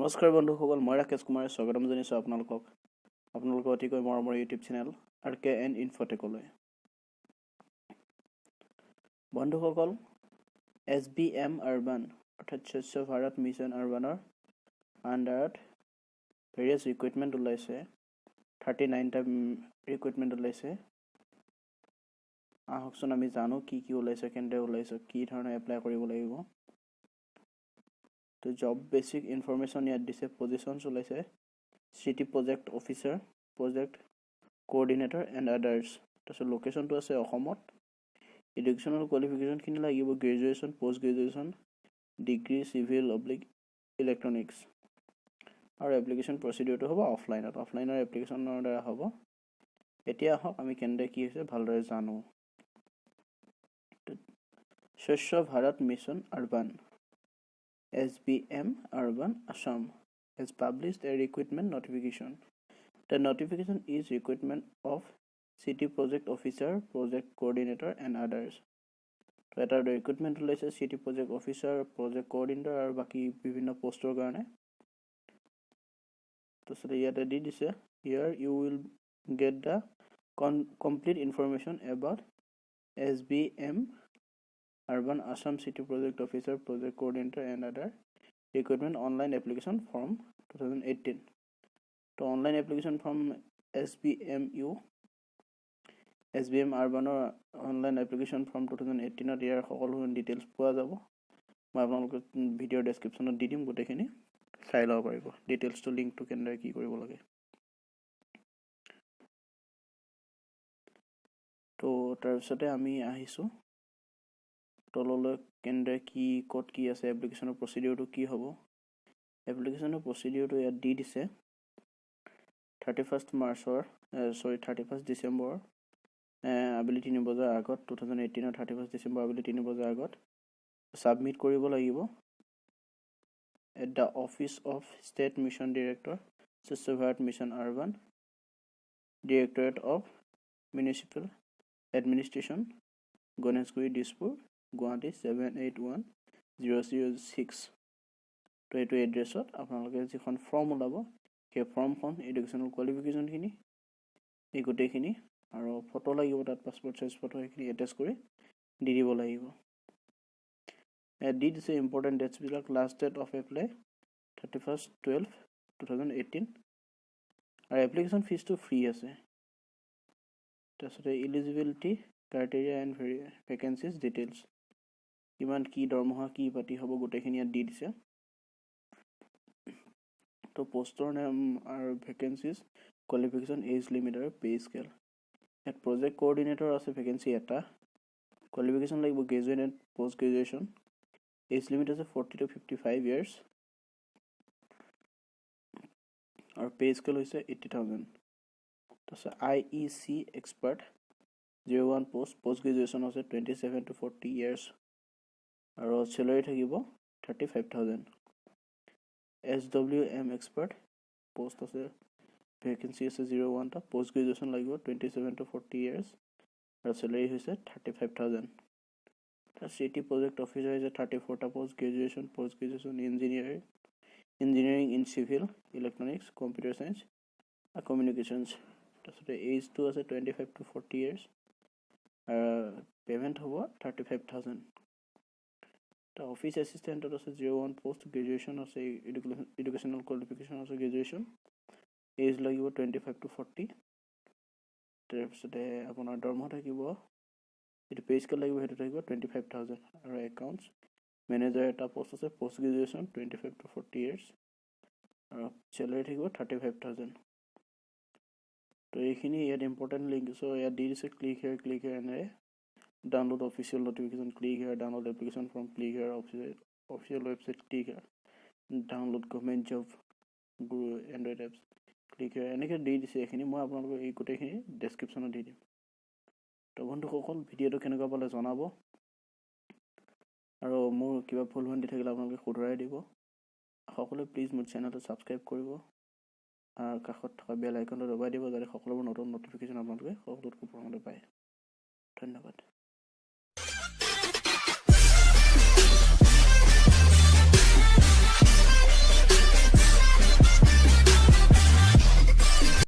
নমস্কাৰ বন্ধুসকল, মই ৰাকেশ কুমাৰে স্বাগতম জনাইছোঁ আপোনালোকৰ অতিকৈ মৰমৰ ইউটিউব চেনেল RKN ইনফটেকলৈ। বন্ধুসকল, SBM আৰবান অৰ্থাৎ স্বচ্ছ ভাৰত মিছন আৰবানৰ আণ্ডাৰত ভেৰিয়াছ ৰিক্ৰুইটমেণ্ট ওলাইছে। 39টা ৰিক্ৰুইটমেণ্ট ওলাইছে। আহকচোন আমি জানো কি ওলাইছে, কেনেদৰে ওলাইছে, কি ধৰণে এপ্লাই কৰিব লাগিব। তো জব বেসিক ইনফরমেশন ইয়াত দিছে। পজিশনস ওলাইছে city project officer, project coordinator and others. তাৰপিছত লোকেশনটো আছে অসমত। এডুকেশনাল কোৱালিফিকেশন খিনি লাগিব graduation, post graduation, degree civil অব্লিক ইলেক্ট্ৰনিক্স। আৰু এপ্লিকেশন প্ৰচিডিউৰটো হ'ব অফলাইনত। অফলাইনৰ এপ্লিকেশনৰ দ্বাৰা হ'ব। এতিয়া আহক আমি কেনেদৰে কি হৈছে ভালদৰে জানো। স্বচ্ছ Bharat mission urban SBM Urban Assam has published a recruitment notification. The notification is recruitment of city project officer, project coordinator and others. So এটা recruitment ওলাইছে city project officer, project coordinator আৰু বাকি বিভিন্ন পোষ্টৰ কাৰণে। তো ইয়াতে দি দিছে here you will get the complete information about SBM Urban Assam City Project Officer, Project Coordinator and other recruitment online application form 2018. So online application form SBM Urban online application form 2018 ত ইয়াৰ সকলো details পোৱা যাব। মই আপোনালোকক video ডেসক্ৰিপচনত দি দিম, গোটেইখিনি চাই লব পাৰিব। ডিটেইলছটো লিংকটো কেনেদৰে কি কৰিব লাগে। তো তাৰপিছতে আমি আহিছো তললৈ কেনেদৰে কি কোড কি আছে, এপ্লিকেশনৰ প্ৰচিডিউৰটো কি হ'ব। এপ্লিকেশনৰ প্ৰচিডিউৰটো ইয়াত দি দিছে 31 ডিসেম্বৰ আবেলি 3 বজাৰ আগত 2018 ৰ 31 ডিসেম্বৰ আবেলি 3 বজাৰ আগত সাবমিট কৰিব লাগিব at the office of state mission director, Swachh Bharat Mission Urban, Directorate of Municipal Administration, Ganeshguri Dispur, Guwahati 781006। তো এইটো এড্ৰেছত আপোনালোকে যিখন ফৰ্ম ওলাব সেই ফৰ্মখন এডুকেশনাল কোৱালিফিকেশন খিনি এই গোটেইখিনি আৰু ফটো লাগিব, তাত পাসপোৰ্ট সাইজ ফটো এইখিনি এটাচ কৰি দি দিব লাগিব। দি দিছে ইম্পৰ্টেণ্ট ডেটছ বিলাক। লাষ্ট ডেট অফ এপ্লাই 31/12/2018 আৰু এপ্লিকেশন ফিজটো ফ্ৰী আছে। তাৰপিছতে এলিজিবিলিটি ক্ৰাইটেৰিয়া এণ্ড ভেকেন্সিজ ডিটেইলছ, কিমান কি দৰমহা কি পাতি হ'ব গোটেইখিনি ইয়াত দি দিছে। তো পোষ্টৰ নাম আৰু ভেকেন্সিজ, কোৱালিফিকেশন, এজ লিমিট আৰু পে স্কেল। ইয়াত প্ৰজেক্ট কোঅৰ্ডিনেটৰ আছে ভেকেন্সি এটা। কোৱালিফিকেশন লাগিব graduate and post graduation. Age limit আছে 40 to 55 ইয়াৰ্ছ আৰু পে স্কেল হৈছে 80,000। তাৰপিছত IEC এক্সপাৰ্ট 01 পোষ্ট গ্ৰেজুৱেচন আছে 27 to 40 ইয়াৰ্ছ আৰু চেলাৰি থাকিব 35,000। SWM এক্সপাৰ্ট পোষ্ট আছে, ভেকেন্সি আছে 01 টা, পোষ্ট গ্ৰেজুৱেচন লাগিব 27 to 40 ইয়াৰ্ছ আৰু চেলাৰি হৈছে 35,000। সিটি প্ৰজেক্ট অফিচাৰ হৈছে 34 টা, post graduation engineering in civil electronics, computer science আৰু কমিউনিকেশ্যনছ। তাৰপিছতে এজটো আছে 25 to 40 ইয়াৰ্ছ আৰু পেমেণ্ট হ'ব 35,000। অফিস এসিস্টেন্টত আছে 01 পোষ্ট গ্ৰেজুৱেচন আছে, এডুকেশনাল কোৱালিফিকেশন আছে গ্ৰেজুৱেচন, এজ লাগিব 25 to 40। তাৰপিছতে আপোনাৰ দৰমহা থাকিব, যেটো পে স্কেল লাগিব সেইটো থাকিব 25,000 আৰু একাউণ্টছ মেনেজাৰ এটা পোষ্ট আছে, পোষ্ট গ্ৰেজুৱেচন 25 to 40 ইয়াৰ্ছ আৰু চেলাৰি থাকিব 35,000। তো এইখিনি ইয়াত ইম্পৰ্টেণ্ট লিংক আছে, ইয়াত দি দিছে click here এনেৰে download official notification, click here, download application form, click here, official website, click here, download government job Android apps, click here। এনেকৈ দি দিছে এইখিনি। মই আপোনালোকক এই গোটেইখিনি ডেছক্ৰিপশ্যনত দি দিম। তো বন্ধুসকল, ভিডিঅ'টো কেনেকুৱা পালে জনাব আৰু মোৰ কিবা ভুল ভ্ৰান্তি থাকিলে আপোনালোকে শুধৰাই দিব। সকলোৱে প্লিজ মোৰ চেনেলটো ছাবস্ক্ৰাইব কৰিব আৰু কাষত থকা বেল আইকনটো দবাই দিব যাতে সকলোবোৰ নতুন নটিফিকেশ্যন আপোনালোকে সকলোতকৈ প্ৰথমতে পায়।